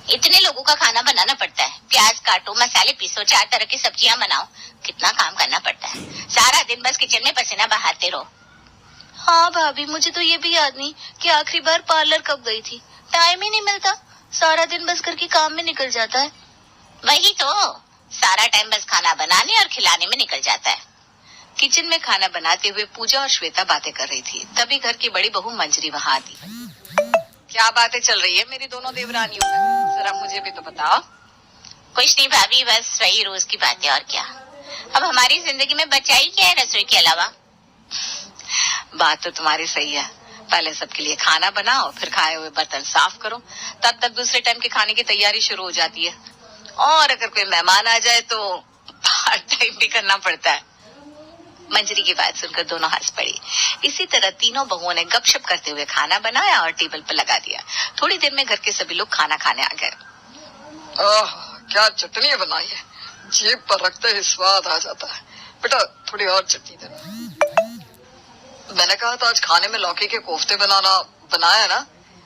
इतने लोगों का खाना बनाना पड़ता है। प्याज काटो, मसाले पीसो, 4 तरह की सब्जियां बनाओ, कितना काम करना पड़ता है। सारा दिन बस किचन में पसीना बहाते रहो। हाँ भाभी, मुझे तो ये भी याद नहीं कि आखिरी बार पार्लर कब गई थी। टाइम ही नहीं मिलता, सारा दिन बस घर के काम में निकल जाता है। वही तो, सारा टाइम बस खाना बनाने और खिलाने में निकल जाता है। किचन में खाना बनाते हुए पूजा और श्वेता बातें कर रही थी। तभी घर की बड़ी बहू मंजरी वहां आती। क्या बातें चल रही है मेरी दोनों देवरानियों में, जरा मुझे भी तो बताओ। कुछ नहीं भाभी, बस वही रोज की बातें, और क्या। अब हमारी जिंदगी में बचा ही क्या है रसोई के अलावा। बात तो तुम्हारी सही है, पहले सबके लिए खाना बनाओ, फिर खाए हुए बर्तन साफ करो, तब तक दूसरे टाइम के खाने की तैयारी शुरू हो जाती है। और अगर कोई मेहमान आ जाए तो पार्ट टाइम भी करना पड़ता है। मंजरी की बात सुनकर दोनों हंस पड़ी। इसी तरह तीनों बहुओं ने गपशप करते हुए खाना बनाया और टेबल पर लगा दिया। थोड़ी देर में घर के सभी लोग खाना खाने आ गए। क्या चटनी बनाई है, जीभ पर रखते ही स्वाद आ जाता है। बेटा थोड़ी और चटनी देना। मैंने कहा था आज खाने में लौकी के कोफ्ते बनाया ना?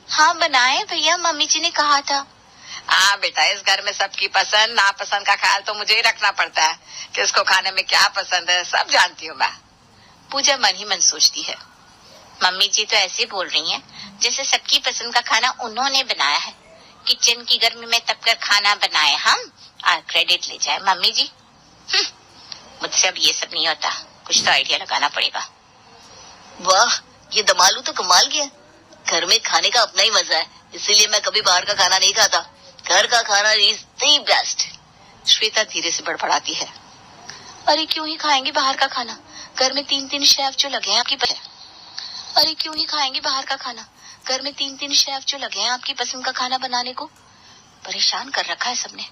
हाँ बनाए भैया, मम्मी जी ने कहा था। हाँ बेटा, इस घर में सबकी पसंद नापसंद का ख्याल तो मुझे ही रखना पड़ता है। किसको खाने में क्या पसंद है सब जानती हूँ मैं। पूजा मन ही मन सोचती है। मम्मी जी तो ऐसे बोल रही हैं जैसे सबकी पसंद का खाना उन्होंने बनाया है। किचन की गर्मी में तपकर खाना बनाए हम और क्रेडिट ले जाए मम्मी जी। मुझसे अब ये सब नहीं होता, कुछ तो आइडिया लगाना पड़ेगा। वाह, ये दमालू तो कमाल गया। घर में खाने का अपना ही मजा है, इसीलिए मैं कभी बाहर का खाना नहीं खाता। घर का खाना इज द बेस्ट। श्वेता धीरे से बड़बड़ाती है। अरे क्यों ही खाएंगे बाहर का खाना, घर में 3-3 शेफ जो लगे हैं आपकी अरे क्यों ही खाएंगे बाहर का खाना, घर में 3-3 शेफ जो लगे हैं आपकी पसंद का खाना बनाने को। परेशान कर रखा है सबने।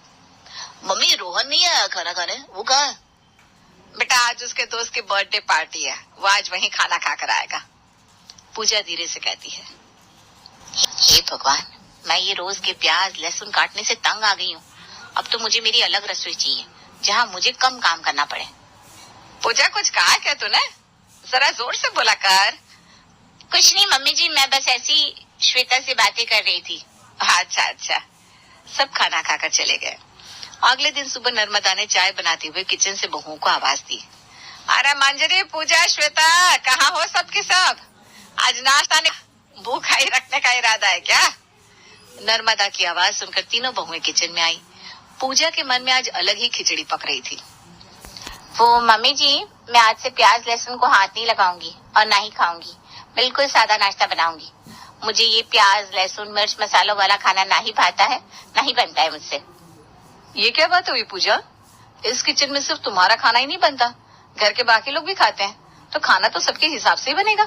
मम्मी रोहन नहीं आया खाना खाने, वो कहाँ है? बेटा आज उसके दोस्त की बर्थडे पार्टी है, वो आज वहीं खाना खाकर आएगा। पूजा धीरे से कहती है। हे भगवान, मैं ये रोज के प्याज लहसुन काटने से तंग आ गई हूँ। अब तो मुझे मेरी अलग रसोई चाहिए जहाँ मुझे कम काम करना पड़े। पूजा कुछ कहा क्या तूने, जरा जोर से बोला कर। कुछ नहीं मम्मी जी, मैं बस ऐसी श्वेता से बातें कर रही थी। अच्छा। सब खाना खाकर चले गए। अगले दिन सुबह नर्मदा ने चाय बनाते हुए किचन से बहुओं को आवाज दी। अरे मंजरी, पूजा, श्वेता, कहाँ हो सबके सब? आज नाश्ता ने भूख आई रखने का इरादा है क्या? नर्मदा की आवाज सुनकर तीनों बहुएं किचन में आई। पूजा के मन में आज अलग ही खिचड़ी पक रही थी। वो मम्मी जी, मैं आज से प्याज लहसुन को हाथ नहीं लगाऊंगी और ना ही खाऊंगी। बिल्कुल सादा नाश्ता बनाऊंगी। मुझे ये प्याज लहसुन मिर्च मसालों वाला खाना ना ही भाता है, ना ही बनता है मुझसे। ये क्या बात हुई पूजा? इस किचन में सिर्फ तुम्हारा खाना ही नहीं बनता, घर के बाकी लोग भी खाते हैं, तो खाना तो सबके हिसाब से ही बनेगा।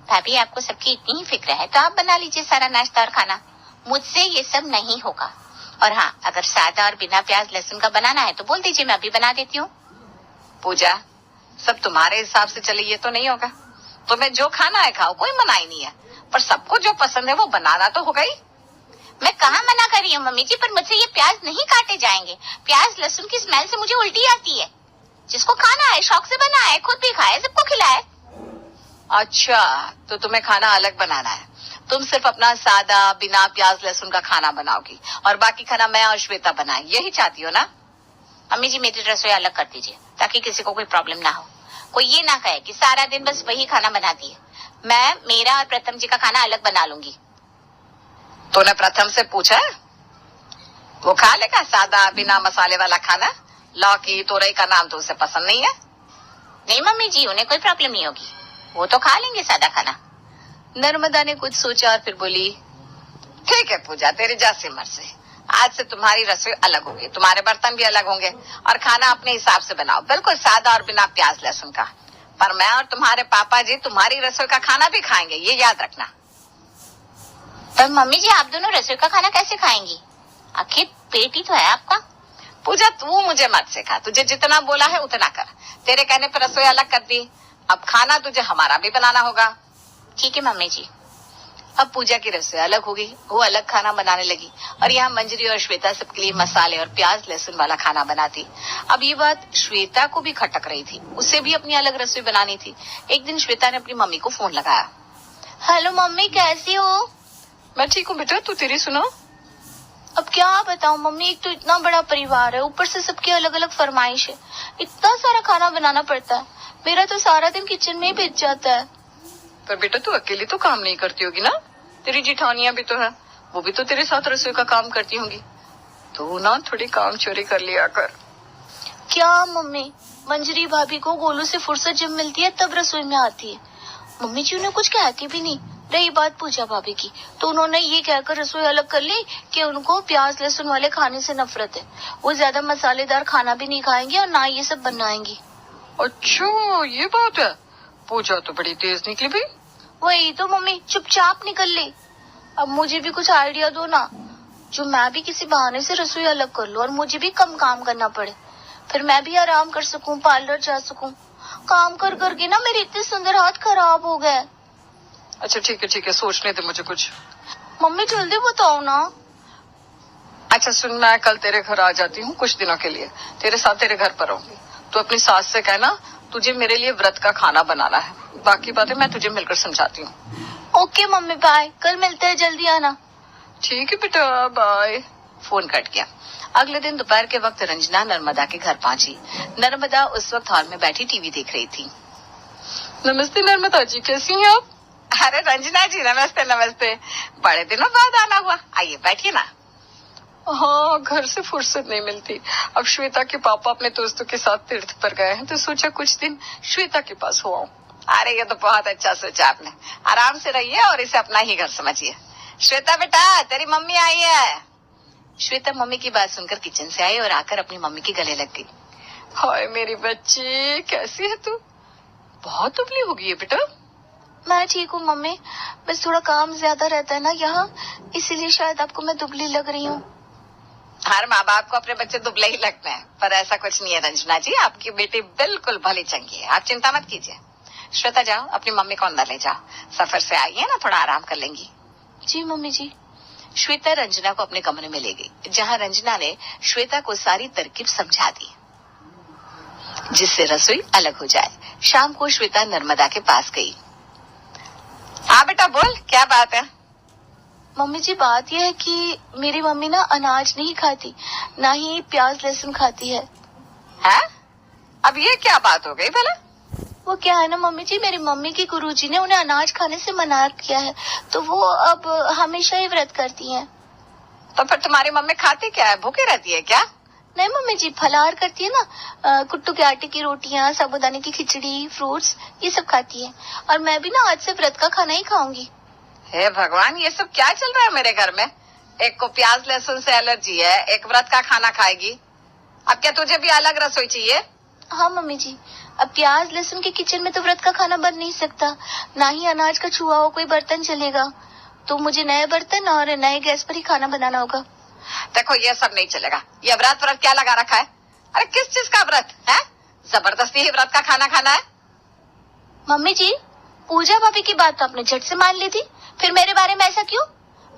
भाभी आपको सबकी इतनी ही फिक्र है तो आप बना लीजिए सारा नाश्ता और खाना। मुझसे ये सब नहीं होगा। और हाँ, अगर सादा और बिना प्याज लहसुन का बनाना है तो बोल दीजिए, मैं अभी बना देती हूँ। पूजा, सब तुम्हारे हिसाब से चले ये तो नहीं होगा। तुम्हें जो खाना है खाओ, कोई मना ही नहीं है, पर सबको जो पसंद है वो बनाना तो होगा ही। मैं कहाँ मना कर रही हूँ मम्मी जी, पर मुझसे ये प्याज नहीं काटे जाएंगे। प्याज लहसुन की स्मेल से मुझे उल्टी आती है। जिसको खाना है शौक से बनाए, खुद भी खाए, सबको खिलाए। अच्छा, तो तुम्हें खाना अलग बनाना है। तुम सिर्फ अपना सादा बिना प्याज लहसुन का खाना बनाओगी और बाकी खाना मैं और श्वेता बनाए, यही चाहती हो ना? मम्मी जी मेरी रसोई अलग कर दीजिए ताकि किसी को कोई प्रॉब्लम ना हो। कोई ये ना कहे कि सारा दिन बस वही खाना बनाती है। मैं मेरा और प्रथम जी का खाना अलग बना लूंगी। तूने प्रथम से पूछा है? वो खा लेगा सादा बिना मसाले वाला खाना? लौकी तोरई का नाम तो उसे पसंद नहीं है। नहीं मम्मी जी, उन्हें कोई प्रॉब्लम नहीं होगी, वो तो खा लेंगे सादा खाना। नर्मदा ने कुछ सोचा और फिर बोली, ठीक है पूजा, तेरी जैसी मर्जी। आज से तुम्हारी रसोई अलग होगी, तुम्हारे बर्तन भी अलग होंगे और खाना अपने हिसाब से बनाओ, बिल्कुल सादा और बिना प्याज लहसुन का। पर मैं और तुम्हारे पापा जी तुम्हारी रसोई का खाना भी खाएंगे, ये याद रखना। पर मम्मी जी आप दोनों रसोई का खाना कैसे खाएंगी? आखिर पेट ही तो है आपका। पूजा तू मुझे मत सिखा, तुझे जितना बोला है उतना कर। तेरे कहने पर रसोई अलग कर दी, अब खाना तुझे हमारा भी बनाना होगा। ठीक है मम्मी जी। अब पूजा की रसोई अलग हो गई, वो अलग खाना बनाने लगी और यहाँ मंजरी और श्वेता सबके लिए मसाले और प्याज लहसुन वाला खाना बनाती। अब ये बात श्वेता को भी खटक रही थी, उसे भी अपनी अलग रसोई बनानी थी। एक दिन श्वेता ने अपनी मम्मी को फोन लगाया। हेलो मम्मी, कैसी हो? मैं ठीक हूँ बेटा, तू तेरी सुना? अब क्या बताऊं मम्मी, एक तो इतना बड़ा परिवार है, ऊपर से सबकी अलग अलग फरमाइश है, इतना सारा खाना बनाना पड़ता है। मेरा तो सारा दिन किचन में ही बीत जाता है। पर बेटा तू अकेली तो काम नहीं करती होगी ना, तेरी जिठानियां भी तो है, वो भी तो तेरे साथ रसोई का काम करती होंगी, तो ना थोड़ी काम चोरी कर लिया कर। क्या मम्मी, मंजरी भाभी को गोलू से फुर्सत जब मिलती है तब रसोई में आती है। मम्मी जी उन्हें कुछ कहती भी नहीं। रही बात पूजा भाभी की, तो उन्होंने ये कहकर रसोई अलग कर ली कि उनको प्याज लहसुन वाले खाने से नफरत है। वो ज्यादा मसालेदार खाना भी नहीं खाएंगी और ना ये सब बनाएंगी। अच्छा ये बात है, पूजा तो बड़ी तेज निकली भाई। वही तो मम्मी, चुपचाप निकल ली। अब मुझे भी कुछ आइडिया दो ना, जो मैं भी किसी बहाने से रसोई अलग कर लूं और मुझे भी कम काम करना पड़े, फिर मैं भी आराम कर सकूं, पार्लर जा सकूं। काम कर करके ना मेरे इतने सुंदर हाथ खराब हो गए। अच्छा ठीक है, सोचने दे मुझे कुछ। मम्मी जल्दी बताओ ना। अच्छा सुन, मैं कल तेरे घर आ जाती हूँ कुछ दिनों के लिए, तेरे साथ तेरे घर पर रहूंगी। तो अपनी सास से कहना तुझे मेरे लिए व्रत का खाना बनाना है, बाकी बातें मैं तुझे मिलकर समझाती हूँ। ओके मम्मी, बाय, कल मिलते हैं, जल्दी आना। ठीक है बेटा, बाय। फोन कट गया। अगले दिन दोपहर के वक्त रंजना नर्मदा के घर पहुंची। नर्मदा उस वक्त हॉल में बैठी टीवी देख रही थी। नमस्ते नर्मदा जी, कैसी हैं आप? अरे रंजना जी नमस्ते नमस्ते, बड़े दिनों बाद आना हुआ, आइए बैठिए ना। हाँ, घर से फुर्सत नहीं मिलती। अब श्वेता के पापा अपने दोस्तों के साथ तीर्थ पर गए हैं, तो सोचा कुछ दिन श्वेता के पास हो आऊं। अरे ये तो बहुत अच्छा सोचा आपने, आराम से रहिए और इसे अपना ही घर समझिए। श्वेता बेटा, तेरी मम्मी आई है। श्वेता मम्मी की बात सुनकर किचन से आई और आकर अपनी मम्मी के गले लग गई। हाय मेरी बच्ची, कैसी है तू? बहुत दुबली हो गई है बेटा। मैं ठीक हूँ मम्मी, बस थोड़ा काम ज्यादा रहता है ना यहाँ, इसीलिए शायद आपको मैं दुबली लग रही हूँ। हर माँ बाप को अपने बच्चे दुबले ही लगते हैं, पर ऐसा कुछ नहीं है रंजना जी, आपकी बेटी बिल्कुल भली चंगी है, आप चिंता मत कीजिए। श्वेता जाओ अपनी मम्मी को अंदर ले जाओ, सफर से आई है ना, थोड़ा आराम कर लेंगी। जी मम्मी जी। श्वेता रंजना को अपने कमरे में ले गई, जहाँ रंजना ने श्वेता को सारी तरकीब समझा दी, जिससे रसोई अलग हो जाए। शाम को श्वेता नर्मदा के पास गई। हाँ बेटा बोल, क्या बात है? मम्मी जी बात यह है कि मेरी मम्मी ना अनाज नहीं खाती, ना ही प्याज लहसुन खाती है। हैं? अब ये क्या बात हो गई भला? वो क्या है ना मम्मी जी, मेरी मम्मी की गुरुजी ने उन्हें अनाज खाने से मना किया है, तो वो अब हमेशा ही व्रत करती हैं। तो फिर तुम्हारी मम्मी खाती क्या है, भूखी रहती है क्या? नहीं मम्मी जी, फलाहार करती है ना, कुट्टू के आटे की रोटियां, साबूदाने की खिचड़ी, फ्रूट्स, ये सब खाती है। और मैं भी ना आज से व्रत का खाना ही खाऊंगी। हे भगवान, ये सब क्या चल रहा है मेरे घर में? एक को प्याज लहसुन से एलर्जी है, एक व्रत का खाना खाएगी। अब क्या तुझे भी अलग रसोई चाहिए? हाँ मम्मी जी, अब प्याज लहसुन के किचन में तो व्रत का खाना बन नहीं सकता, ना ही अनाज का छुआ हुआ कोई बर्तन चलेगा, तो मुझे नए बर्तन और नए गैस पर ही खाना बनाना होगा। देखो ये सब नहीं चलेगा, ये व्रत क्या लगा रखा है? अरे किस चीज का व्रत है? जबरदस्ती ही व्रत का खाना खाना है? मम्मी जी, पूजा भाभी की बात तो आपने झट से मान ली थी, फिर मेरे बारे में ऐसा क्यों?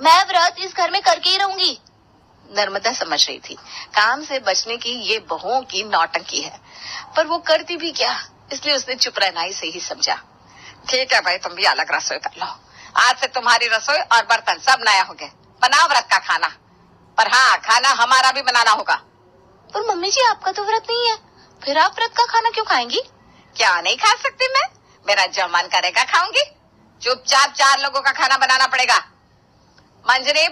मैं व्रत इस घर में करके ही रहूंगी। नर्मदा समझ रही थी काम से बचने की ये बहुओं की नौटंकी है, पर वो करती भी क्या, इसलिए उसने चुप रहना ही सही समझा। ठीक है भाई, तुम भी अलग रसोई कर लो, आज से तुम्हारी रसोई और बर्तन सब नया हो गए। बनाओ व्रत का खाना, पर हाँ खाना हमारा भी बनाना होगा। पर मम्मी जी आपका तो व्रत नहीं है, फिर आप व्रत का खाना क्यों खाएंगी? क्या नहीं खा सकती मैं? मेरा जो मन करेगा खाऊंगी। चुपचाप 4 लोगों का खाना बनाना पड़ेगा। मंजरी